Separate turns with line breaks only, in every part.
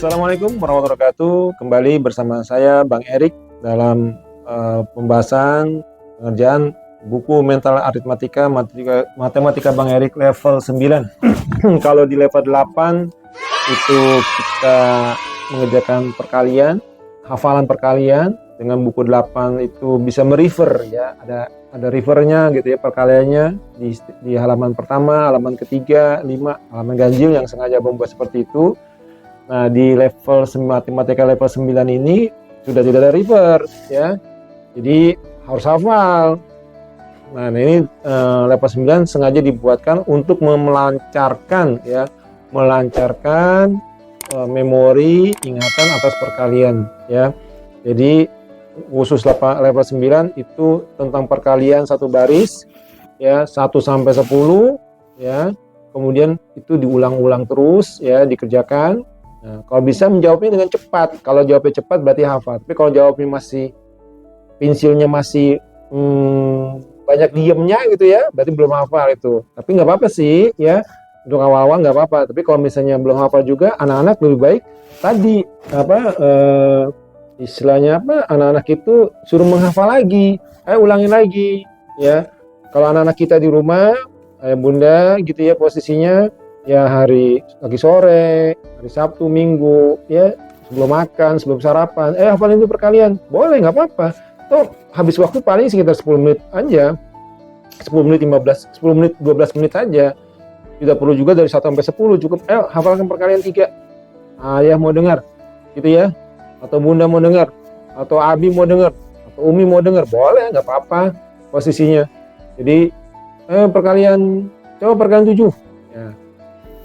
Assalamualaikum warahmatullahi wabarakatuh. Kembali bersama saya Bang Erik dalam pembahasan pengerjaan buku mental aritmatika matematika Bang Erik level 9. Kalau di level 8 itu kita mengerjakan perkalian, hafalan perkalian. Dengan buku 8 itu bisa merefer ya, ada refernya gitu ya, perkaliannya di halaman pertama, halaman ketiga, 5, halaman ganjil yang sengaja membuat seperti itu. Nah, di level matematika level 9 ini sudah tidak ada refer ya. Jadi harus hafal. Nah, ini level 9 sengaja dibuatkan untuk melancarkan ya, memori ingatan atas perkalian ya. Jadi khusus level 9 itu tentang perkalian satu baris ya, 1 sampai 10 ya. Kemudian itu diulang-ulang terus ya, dikerjakan. Nah, kalau bisa menjawabnya dengan cepat. Kalau jawabnya cepat berarti hafal. Tapi kalau jawabnya masih pensilnya masih banyak diemnya gitu ya, berarti belum hafal itu. Tapi nggak apa-apa sih ya, untuk awal-awal nggak apa-apa. Tapi kalau misalnya belum hafal juga, anak-anak lebih baik tadi istilahnya anak-anak itu suruh menghafal lagi, ulangin lagi ya. Kalau anak-anak kita di rumah, ayah bunda gitu ya posisinya. Ya hari lagi sore, hari Sabtu, Minggu, ya sebelum makan, sebelum sarapan, hafalin itu perkalian, boleh nggak apa-apa. Tuh habis waktu paling sekitar 10 menit aja, 10 menit, 15, 10 menit, 12 menit aja. Tidak perlu juga dari 1 sampai 10, cukup, hafalkan perkalian 3. Ayah mau dengar, gitu ya, atau bunda mau dengar, atau abi mau dengar, atau umi mau dengar, boleh nggak apa-apa posisinya. Jadi coba perkalian 7. Ya.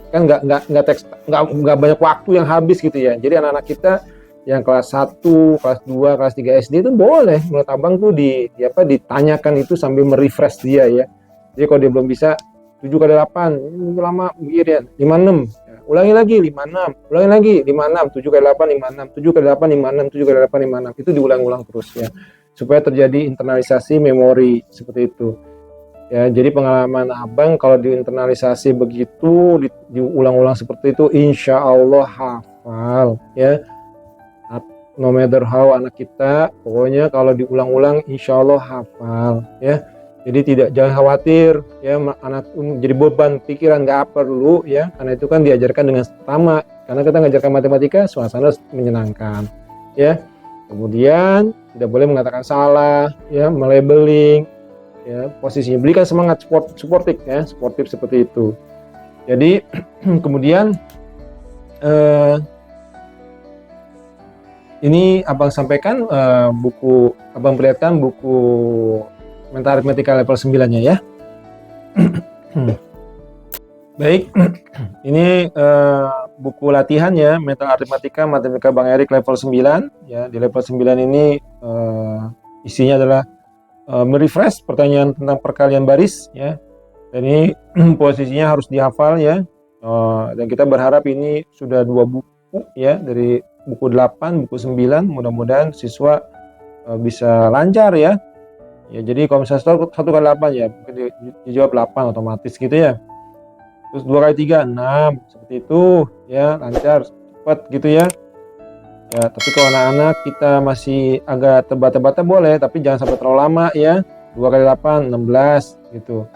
Kan nggak banyak waktu yang habis gitu ya. Jadi anak-anak kita yang kelas 1, kelas 2, kelas 3 SD itu boleh menurut abang tuh ditanyakan itu sambil merefresh dia ya. Jadi kalau dia belum bisa 7 kali 8 itu lama begini ya, 56 ya, ulangi lagi 56, ulangi lagi 56, 7 kali 8 56, 7 kali 8 56, 7 kali 8 56, itu diulang-ulang terus ya, supaya terjadi internalisasi memori seperti itu. Ya, jadi pengalaman abang kalau diinternalisasi begitu, diulang-ulang seperti itu, insya Allah hafal ya. No matter how anak kita, pokoknya kalau diulang-ulang insya Allah hafal ya. Jadi jangan khawatir ya, anak jadi beban pikiran nggak perlu ya, karena itu kan diajarkan dengan pertama. Karena kita ngajarkan matematika, suasana menyenangkan ya. Kemudian tidak boleh mengatakan salah ya, melabeling. Ya, posisinya berikan semangat sportif ya, sportif seperti itu. Jadi kemudian ini abang sampaikan abang perlihatkan buku mental aritmatika level 9-nya ya. Baik, ini buku latihan ya, mental aritmatika matematika Bang Erik level 9 ya. Di level 9 ini isinya adalah merefresh pertanyaan tentang perkalian baris ya, dan ini posisinya harus dihafal ya, dan kita berharap ini sudah 2 buku ya, dari buku 8, buku 9, mudah-mudahan siswa bisa lancar ya. Ya jadi kalau misalnya 1 kali 8 ya, mungkin dijawab 8 otomatis gitu ya. Terus 2 kali 3 6 seperti itu ya, lancar cepat gitu ya. Ya, tapi kalau anak-anak kita masih agak terbata-bata boleh, tapi jangan sampai terlalu lama ya. 2 kali 8, 16 gitu.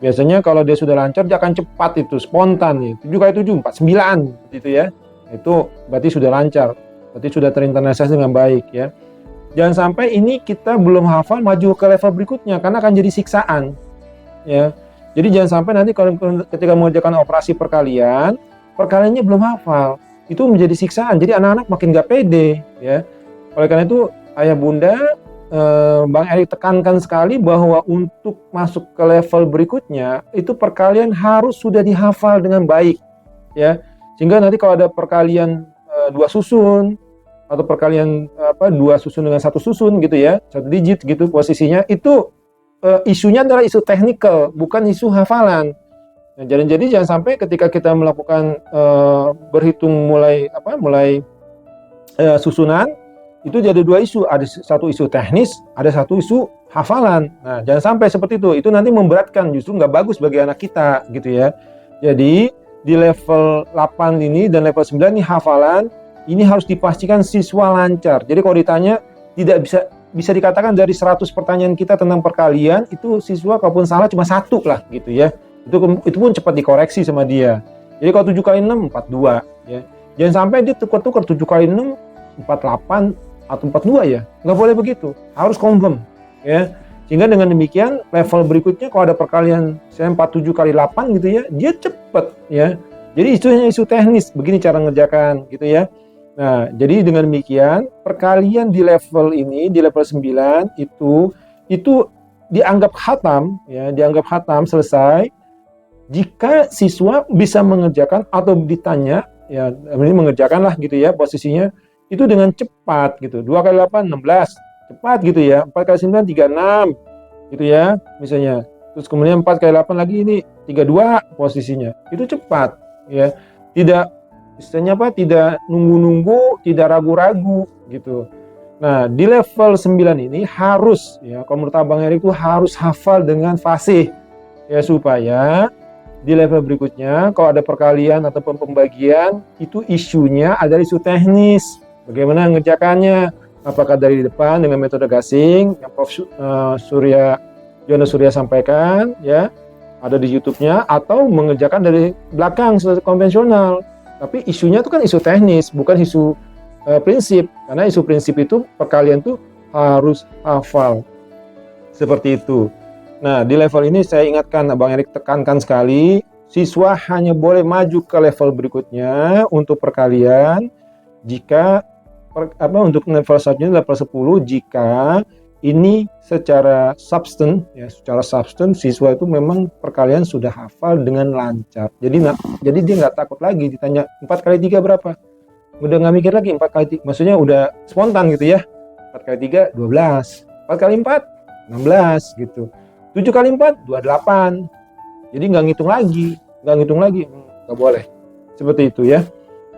Biasanya kalau dia sudah lancar, dia akan cepat itu, spontan ya. 7 kali 7, 49 gitu ya. Itu berarti sudah lancar, berarti sudah terinternalisasi dengan baik ya. Jangan sampai ini kita belum hafal maju ke level berikutnya, karena akan jadi siksaan ya. Jadi jangan sampai nanti kalau ketika mengerjakan operasi perkaliannya belum hafal, itu menjadi siksaan. Jadi anak-anak makin gak pede ya. Oleh karena itu ayah bunda, Bang Erik tekankan sekali bahwa untuk masuk ke level berikutnya itu perkalian harus sudah dihafal dengan baik ya. Sehingga nanti kalau ada perkalian 2 susun atau perkalian 2 susun dengan 1 susun gitu ya, 1 digit gitu posisinya, itu isunya adalah isu teknikal, bukan isu hafalan. Nah, jadi jangan sampai ketika kita melakukan berhitung mulai susunan itu jadi 2 isu, ada 1 isu teknis, ada 1 isu hafalan. Nah, jangan sampai seperti itu nanti memberatkan, justru nggak bagus bagi anak kita gitu ya. Jadi di level 8 ini dan level 9 ini hafalan ini harus dipastikan siswa lancar. Jadi kalau ditanya, tidak bisa dikatakan dari 100 pertanyaan kita tentang perkalian, itu siswa kalaupun salah cuma 1 lah gitu ya. Itu pun cepat dikoreksi sama dia. Jadi kalau 7 kali 6, 42 ya. Jangan sampai dia tukar-tukar 7 kali 6, 48 atau 42 ya. Nggak boleh begitu. Harus confirm ya. Sehingga dengan demikian level berikutnya kalau ada perkalian saya 47 kali 8 gitu ya, dia cepat ya. Jadi isunya isu teknis, begini cara ngerjakan gitu ya. Nah, jadi dengan demikian perkalian di level ini, di level 9 itu dianggap khatam ya, dianggap khatam selesai jika siswa bisa mengerjakan atau ditanya ya, ini mengerjakan lah gitu ya posisinya itu dengan cepat gitu. 2 kali 8 16, cepat gitu ya. 4 kali 9 36 gitu ya misalnya. Terus kemudian 4 kali 8 lagi ini 32 posisinya. Itu cepat ya. Tidak istilahnya apa? Tidak nunggu-nunggu, tidak ragu-ragu gitu. Nah, di level 9 ini harus ya, kalau menurut Abang Erik itu harus hafal dengan fasih ya, supaya di level berikutnya kalau ada perkalian ataupun pembagian itu isunya adalah isu teknis. Bagaimana mengerjakannya? Apakah dari depan dengan metode gasing yang Prof. Jono Surya sampaikan ya, ada di YouTube-nya, atau mengerjakan dari belakang seperti konvensional. Tapi isunya itu kan isu teknis, bukan isu prinsip. Karena isu prinsip itu perkalian tuh harus hafal. Seperti itu. Nah, di level ini saya ingatkan, Abang Erik tekankan sekali, siswa hanya boleh maju ke level berikutnya untuk perkalian jika untuk level selanjutnya level 10 jika ini secara substan ya, secara substan siswa itu memang perkalian sudah hafal dengan lancar. Jadi dia nggak takut lagi ditanya 4 kali 3 berapa. Udah nggak mikir lagi 4 kali 3, maksudnya udah spontan gitu ya. 4 kali 3 12, 4 kali 4 16 gitu. 7 kali 4 28. Jadi nggak ngitung lagi, nggak boleh. Seperti itu ya.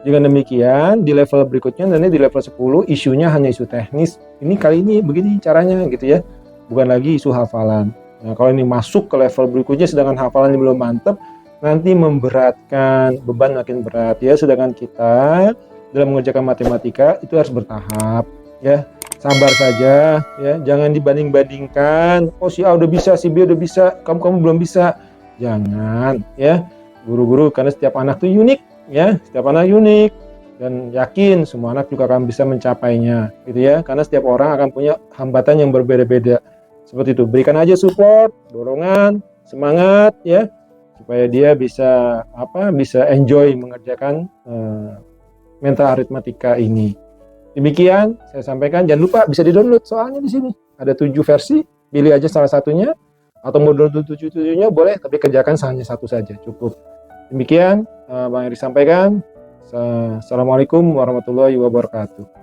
Dengan demikian di level berikutnya nanti di level 10 isunya hanya isu teknis. Ini kali ini begini caranya gitu ya. Bukan lagi isu hafalan. Nah, kalau ini masuk ke level berikutnya sedangkan hafalannya belum mantap, nanti memberatkan, beban makin berat ya. Sedangkan kita dalam mengerjakan matematika itu harus bertahap ya. Sabar saja ya, jangan dibanding-bandingkan. Oh, si A udah bisa, si B udah bisa, kamu belum bisa. Jangan ya. Guru-guru, karena setiap anak itu unik. Ya, setiap anak unik dan yakin semua anak juga akan bisa mencapainya, gitu ya. Karena setiap orang akan punya hambatan yang berbeda-beda. Seperti itu. Berikan aja support, dorongan, semangat, ya, supaya dia bisa bisa enjoy mengerjakan mental aritmatika ini. Demikian saya sampaikan. Jangan lupa bisa di-download soalnya di sini ada 7 versi. Pilih aja salah satunya atau mau download 7-7-nya boleh, tapi kerjakan hanya 1 saja cukup. Demikian Bang Erik sampaikan. Assalamualaikum warahmatullahi wabarakatuh.